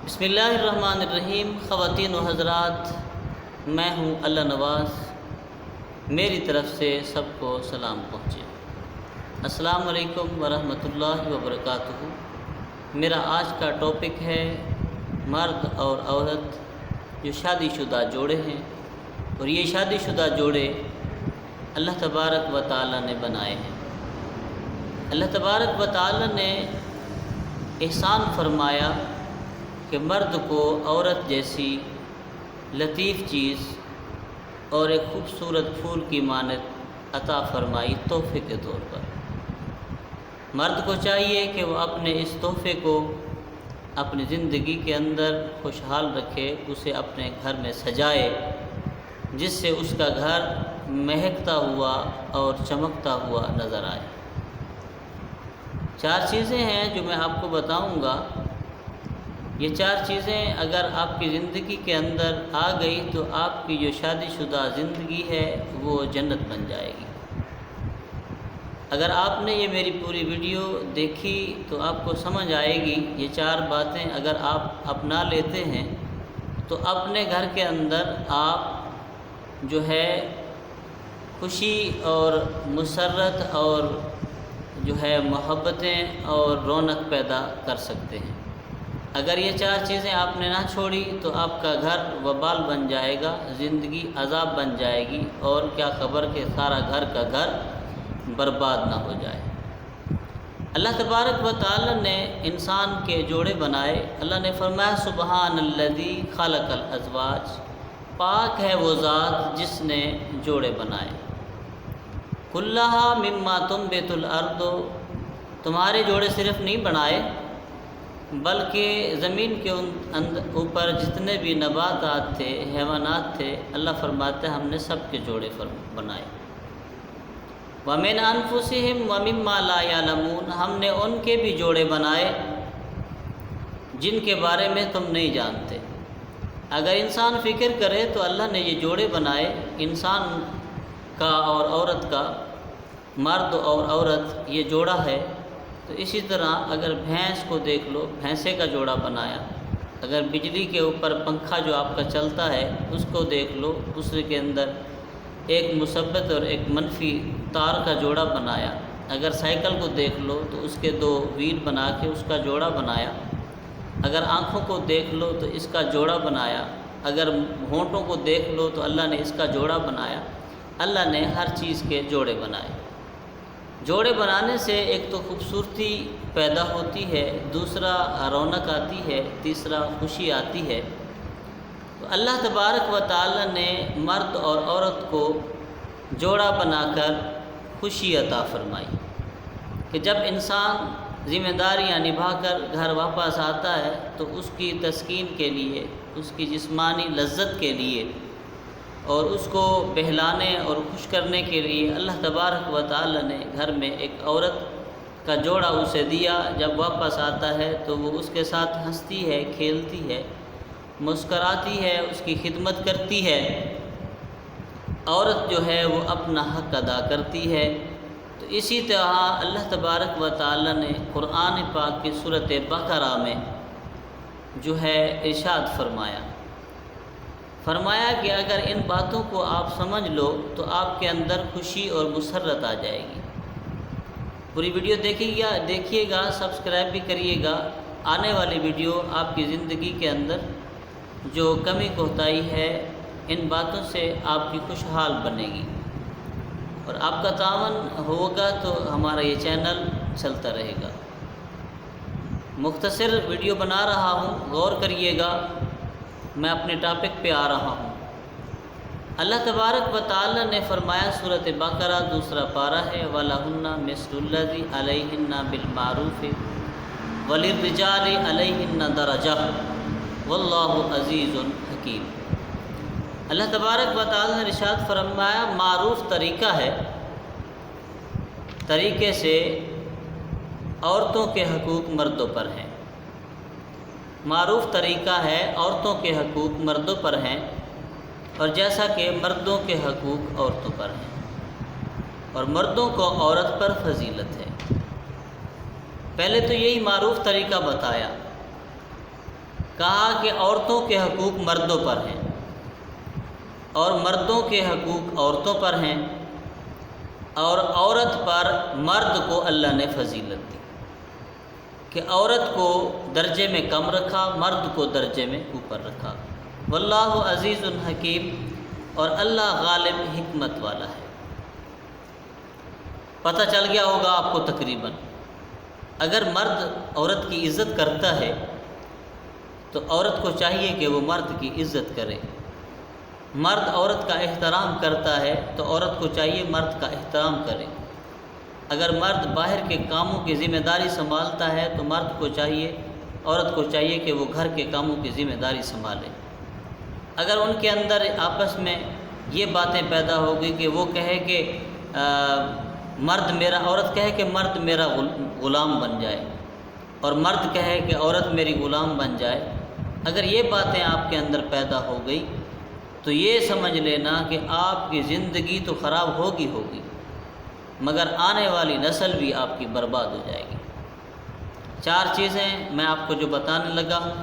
بسم اللہ الرحمن الرحیم۔ خواتین و حضرات، میں ہوں اللہ نواز، میری طرف سے سب کو سلام پہنچے۔ السلام علیکم ورحمۃ اللہ وبرکاتہ۔ میرا آج کا ٹاپک ہے مرد اور عورت جو شادی شدہ جوڑے ہیں، اور یہ شادی شدہ جوڑے اللہ تبارک و تعالی نے بنائے ہیں۔ اللہ تبارک و تعالی نے احسان فرمایا کہ مرد کو عورت جیسی لطیف چیز اور ایک خوبصورت پھول کی مانند عطا فرمائی تحفے کے طور پر۔ مرد کو چاہیے کہ وہ اپنے اس تحفے کو اپنی زندگی کے اندر خوشحال رکھے، اسے اپنے گھر میں سجائے، جس سے اس کا گھر مہکتا ہوا اور چمکتا ہوا نظر آئے۔ 4 چیزیں ہیں جو میں آپ کو بتاؤں گا۔ یہ 4 چیزیں اگر آپ کی زندگی کے اندر آ گئی تو آپ کی جو شادی شدہ زندگی ہے وہ جنت بن جائے گی۔ اگر آپ نے یہ میری پوری ویڈیو دیکھی تو آپ کو سمجھ آئے گی، یہ 4 باتیں اگر آپ اپنا لیتے ہیں تو اپنے گھر کے اندر آپ جو ہے خوشی اور مسرت اور جو ہے محبتیں اور رونق پیدا کر سکتے ہیں۔ اگر یہ 4 چیزیں آپ نے نہ چھوڑی تو آپ کا گھر وبال بن جائے گا، زندگی عذاب بن جائے گی، اور کیا خبر کہ سارا گھر کا گھر برباد نہ ہو جائے۔ اللہ تبارک و تعالی نے انسان کے جوڑے بنائے۔ اللہ نے فرمایا سبحان الذی خلق الازواج، پاک ہے وہ ذات جس نے جوڑے بنائے۔ کلھا مما تنبت الارض، تمہارے جوڑے صرف نہیں بنائے بلکہ زمین کے اوپر جتنے بھی نباتات تھے، حیوانات تھے، اللہ فرماتے ہیں ہم نے سب کے جوڑے بنائے۔ وَمِنْ أَنفُسِهِمْ وَمِمَّا لَا يَعْلَمُونَ، ہم نے ان کے بھی جوڑے بنائے جن کے بارے میں تم نہیں جانتے۔ اگر انسان فکر کرے تو اللہ نے یہ جوڑے بنائے، انسان کا اور عورت کا، مرد اور عورت یہ جوڑا ہے۔ تو اسی طرح اگر بھینس کو دیکھ لو، بھینسے کا جوڑا بنایا۔ اگر بجلی کے اوپر پنکھا جو آپ کا چلتا ہے اس کو دیکھ لو، اس کے اندر ایک مثبت اور ایک منفی تار کا جوڑا بنایا۔ اگر سائیکل کو دیکھ لو تو اس کے 2 وہیل بنا کے اس کا جوڑا بنایا۔ اگر آنکھوں کو دیکھ لو تو اس کا جوڑا بنایا۔ اگر ہونٹوں کو دیکھ لو تو اللہ نے اس کا جوڑا بنایا۔ اللہ نے ہر چیز کے جوڑے بنائے۔ جوڑے بنانے سے ایک تو خوبصورتی پیدا ہوتی ہے، دوسرا رونق آتی ہے، تیسرا خوشی آتی ہے۔ تو اللہ تبارک و تعالی نے مرد اور عورت کو جوڑا بنا کر خوشی عطا فرمائی کہ جب انسان ذمہ داریاں نبھا کر گھر واپس آتا ہے تو اس کی تسکین کے لیے، اس کی جسمانی لذت کے لیے اور اس کو بہلانے اور خوش کرنے کے لیے اللہ تبارک و تعالی نے گھر میں ایک عورت کا جوڑا اسے دیا۔ جب واپس آتا ہے تو وہ اس کے ساتھ ہنستی ہے، کھیلتی ہے، مسکراتی ہے، اس کی خدمت کرتی ہے۔ عورت جو ہے وہ اپنا حق ادا کرتی ہے۔ تو اسی طرح اللہ تبارک و تعالی نے قرآن پاک کی سورۃ بقرہ میں جو ہے ارشاد فرمایا کہ اگر ان باتوں کو آپ سمجھ لو تو آپ کے اندر خوشی اور مسرت آ جائے گی۔ پوری ویڈیو دیکھیے گا، سبسکرائب بھی کریے گا۔ آنے والی ویڈیو آپ کی زندگی کے اندر جو کمی کوتاہی ہے ان باتوں سے آپ کی خوشحال بنے گی، اور آپ کا تعاون ہوگا تو ہمارا یہ چینل چلتا رہے گا۔ مختصر ویڈیو بنا رہا ہوں، غور کریے گا۔ میں اپنے ٹاپک پہ آ رہا ہوں۔ اللہ تبارک و تعالی نے فرمایا، سورۃ بقرہ 2 پارہ ہے، وَلَهُنَّ مِثْلُ الَّذِي عَلَيْهِنَّ بِالْمَعْرُوفِ وَلِلرِّجَالِ عَلَيْهِنَّ دَرَجَةٌ وَاللَّهُ عَزِيزٌ حَكِيمٌ۔ اللہ تبارک و تعالی نے ارشاد فرمایا، معروف طریقہ ہے، طریقے سے عورتوں کے حقوق مردوں پر ہیں۔ معروف طریقہ ہے، عورتوں کے حقوق مردوں پر ہیں، اور جیسا کہ مردوں کے حقوق عورتوں پر ہیں، اور مردوں کو عورت پر فضیلت ہے۔ پہلے تو یہی معروف طریقہ بتایا کہا کہ عورتوں کے حقوق مردوں پر ہیں اور مردوں کے حقوق عورتوں پر ہیں، اور عورت پر مرد کو اللہ نے فضیلت دی کہ عورت کو درجے میں کم رکھا، مرد کو درجے میں اوپر رکھا۔ واللہ عزیز الحکیم، اور اللہ غالب حکمت والا ہے۔ پتہ چل گیا ہوگا آپ کو تقریباً، اگر مرد عورت کی عزت کرتا ہے تو عورت کو چاہیے کہ وہ مرد کی عزت کرے، مرد عورت کا احترام کرتا ہے تو عورت کو چاہیے مرد کا احترام کرے، اگر مرد باہر کے کاموں کی ذمہ داری سنبھالتا ہے تو مرد کو چاہیے، عورت کو چاہیے کہ وہ گھر کے کاموں کی ذمہ داری سنبھالے۔ اگر ان کے اندر آپس میں یہ باتیں پیدا ہوگی کہ وہ کہے کہ عورت کہے کہ مرد میرا غلام بن جائے، اور مرد کہے کہ عورت میری غلام بن جائے، اگر یہ باتیں آپ کے اندر پیدا ہو گئی تو یہ سمجھ لینا کہ آپ کی زندگی تو خراب ہوگی مگر آنے والی نسل بھی آپ کی برباد ہو جائے گی۔ 4 چیزیں میں آپ کو جو بتانے لگا ہوں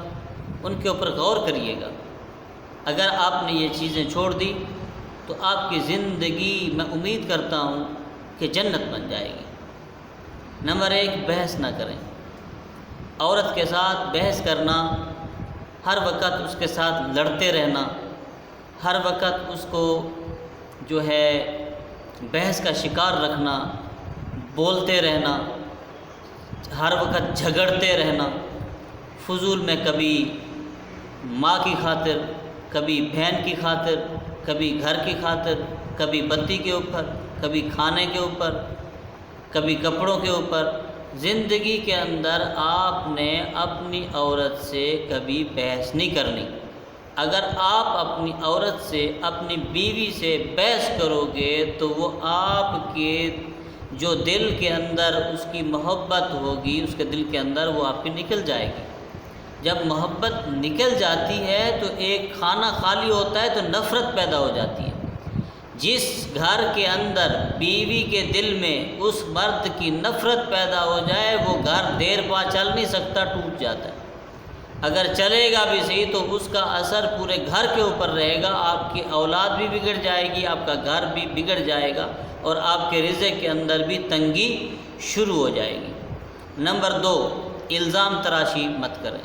ان کے اوپر غور کریے گا، اگر آپ نے یہ چیزیں چھوڑ دی تو آپ کی زندگی میں امید کرتا ہوں کہ جنت بن جائے گی۔ نمبر 1، بحث نہ کریں۔ عورت کے ساتھ بحث کرنا، ہر وقت اس کے ساتھ لڑتے رہنا، ہر وقت اس کو جو ہے بحث کا شکار رکھنا، بولتے رہنا، ہر وقت جھگڑتے رہنا، فضول میں کبھی ماں کی خاطر، کبھی بہن کی خاطر، کبھی گھر کی خاطر، کبھی بتی کے اوپر، کبھی کھانے کے اوپر، کبھی کپڑوں کے اوپر۔ زندگی کے اندر آپ نے اپنی عورت سے کبھی بحث نہیں کرنی۔ اگر آپ اپنی عورت سے، اپنی بیوی سے بحث کرو گے تو وہ آپ کے جو دل کے اندر اس کی محبت ہوگی، اس کے دل کے اندر وہ آپ کی نکل جائے گی۔ جب محبت نکل جاتی ہے تو ایک خانہ خالی ہوتا ہے تو نفرت پیدا ہو جاتی ہے۔ جس گھر کے اندر بیوی کے دل میں اس مرد کی نفرت پیدا ہو جائے وہ گھر دیر پا چل نہیں سکتا، ٹوٹ جاتا ہے۔ اگر چلے گا بھی صحیح تو اس کا اثر پورے گھر کے اوپر رہے گا، آپ کی اولاد بھی بگڑ جائے گی، آپ کا گھر بھی بگڑ جائے گا، اور آپ کے رزق کے اندر بھی تنگی شروع ہو جائے گی۔ نمبر 2، الزام تراشی مت کریں۔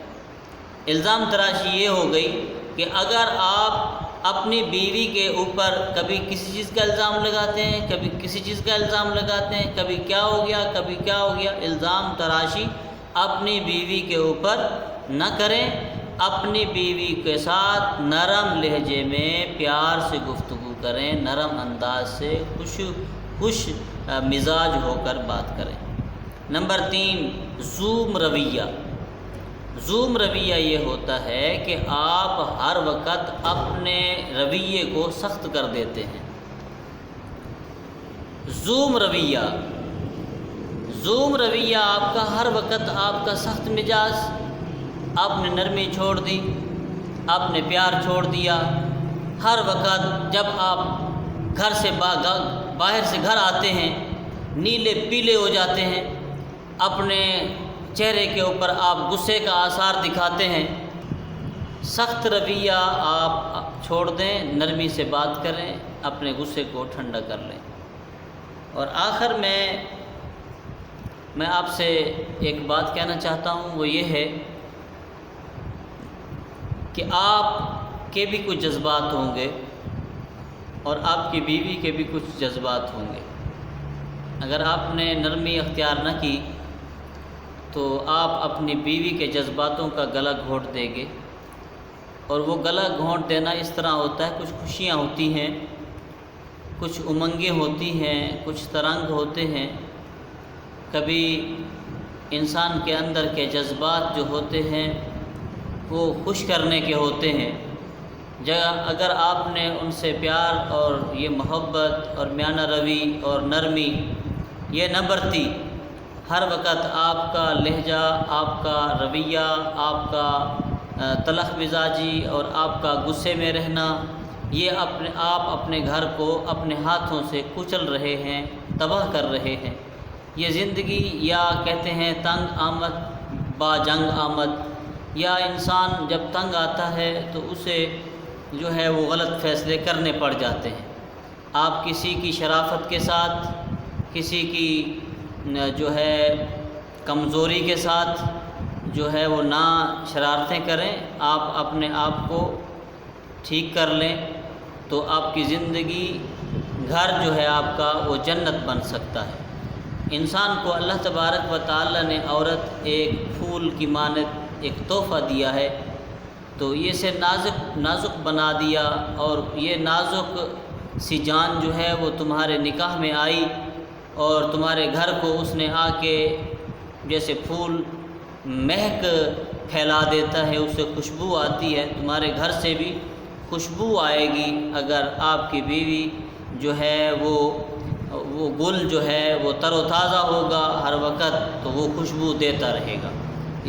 الزام تراشی یہ ہو گئی کہ اگر آپ اپنی بیوی کے اوپر کبھی کسی چیز کا الزام لگاتے ہیں، کبھی کسی چیز کا الزام لگاتے ہیں، کبھی کیا ہو گیا، کبھی کیا ہو گیا، الزام تراشی اپنی بیوی کے اوپر نہ کریں۔ اپنی بیوی کے ساتھ نرم لہجے میں پیار سے گفتگو کریں، نرم انداز سے خوش مزاج ہو کر بات کریں۔ نمبر 3، زوم رویہ۔ زوم رویہ یہ ہوتا ہے کہ آپ ہر وقت اپنے رویے کو سخت کر دیتے ہیں۔ زوم رویہ آپ کا ہر وقت آپ کا سخت مزاج، آپ نے نرمی چھوڑ دی، آپ نے پیار چھوڑ دیا، ہر وقت جب آپ گھر سے باہر سے گھر آتے ہیں نیلے پیلے ہو جاتے ہیں، اپنے چہرے کے اوپر آپ غصے کا آثار دکھاتے ہیں۔ سخت رویہ آپ چھوڑ دیں، نرمی سے بات کریں، اپنے غصے کو ٹھنڈا کر لیں۔ اور آخر میں آپ سے ایک بات کہنا چاہتا ہوں، وہ یہ ہے کہ آپ کے بھی کچھ جذبات ہوں گے اور آپ کی بیوی کے بھی کچھ جذبات ہوں گے۔ اگر آپ نے نرمی اختیار نہ کی تو آپ اپنی بیوی کے جذباتوں کا گلا گھونٹ دیں گے، اور وہ گلا گھونٹ دینا اس طرح ہوتا ہے، کچھ خوشیاں ہوتی ہیں، کچھ امنگیں ہوتی ہیں، کچھ ترنگ ہوتے ہیں۔ کبھی انسان کے اندر کے جذبات جو ہوتے ہیں وہ خوش کرنے کے ہوتے ہیں۔ اگر آپ نے ان سے پیار اور یہ محبت اور میانہ روی اور نرمی یہ نہ برتی، ہر وقت آپ کا لہجہ، آپ کا رویہ، آپ کا تلخ مزاجی اور آپ کا غصے میں رہنا، یہ آپ اپنے گھر کو اپنے ہاتھوں سے کچل رہے ہیں، تباہ کر رہے ہیں۔ یہ زندگی، یا کہتے ہیں تنگ آمد با جنگ آمد، یا انسان جب تنگ آتا ہے تو اسے جو ہے وہ غلط فیصلے کرنے پڑ جاتے ہیں۔ آپ کسی کی شرافت کے ساتھ، کسی کی جو ہے کمزوری کے ساتھ جو ہے وہ نہ شرارتیں کریں، آپ اپنے آپ کو ٹھیک کر لیں تو آپ کی زندگی، گھر جو ہے آپ کا وہ جنت بن سکتا ہے۔ انسان کو اللہ تبارک و تعالی نے عورت ایک پھول کی مانند ایک تحفہ دیا ہے، تو یہ اسے نازک بنا دیا، اور یہ نازک سی جان جو ہے وہ تمہارے نکاح میں آئی، اور تمہارے گھر کو اس نے آ کے جیسے پھول مہک پھیلا دیتا ہے، اس سے خوشبو آتی ہے، تمہارے گھر سے بھی خوشبو آئے گی اگر آپ کی بیوی جو ہے وہ گل جو ہے وہ تر و تازہ ہوگا ہر وقت، تو وہ خوشبو دیتا رہے گا۔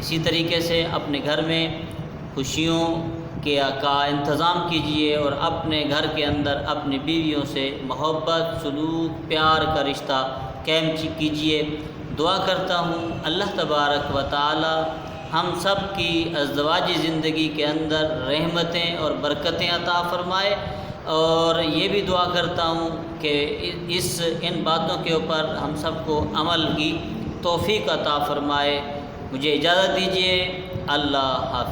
اسی طریقے سے اپنے گھر میں خوشیوں کا انتظام کیجئے، اور اپنے گھر کے اندر اپنی بیویوں سے محبت، سلوک، پیار کا رشتہ قائم کیجئے۔ دعا کرتا ہوں اللہ تبارک و تعالی ہم سب کی ازدواجی زندگی کے اندر رحمتیں اور برکتیں عطا فرمائے، اور یہ بھی دعا کرتا ہوں کہ ان باتوں کے اوپر ہم سب کو عمل کی توفیق عطا فرمائے۔ مجھے اجازت دیجیے، اللہ حافظ۔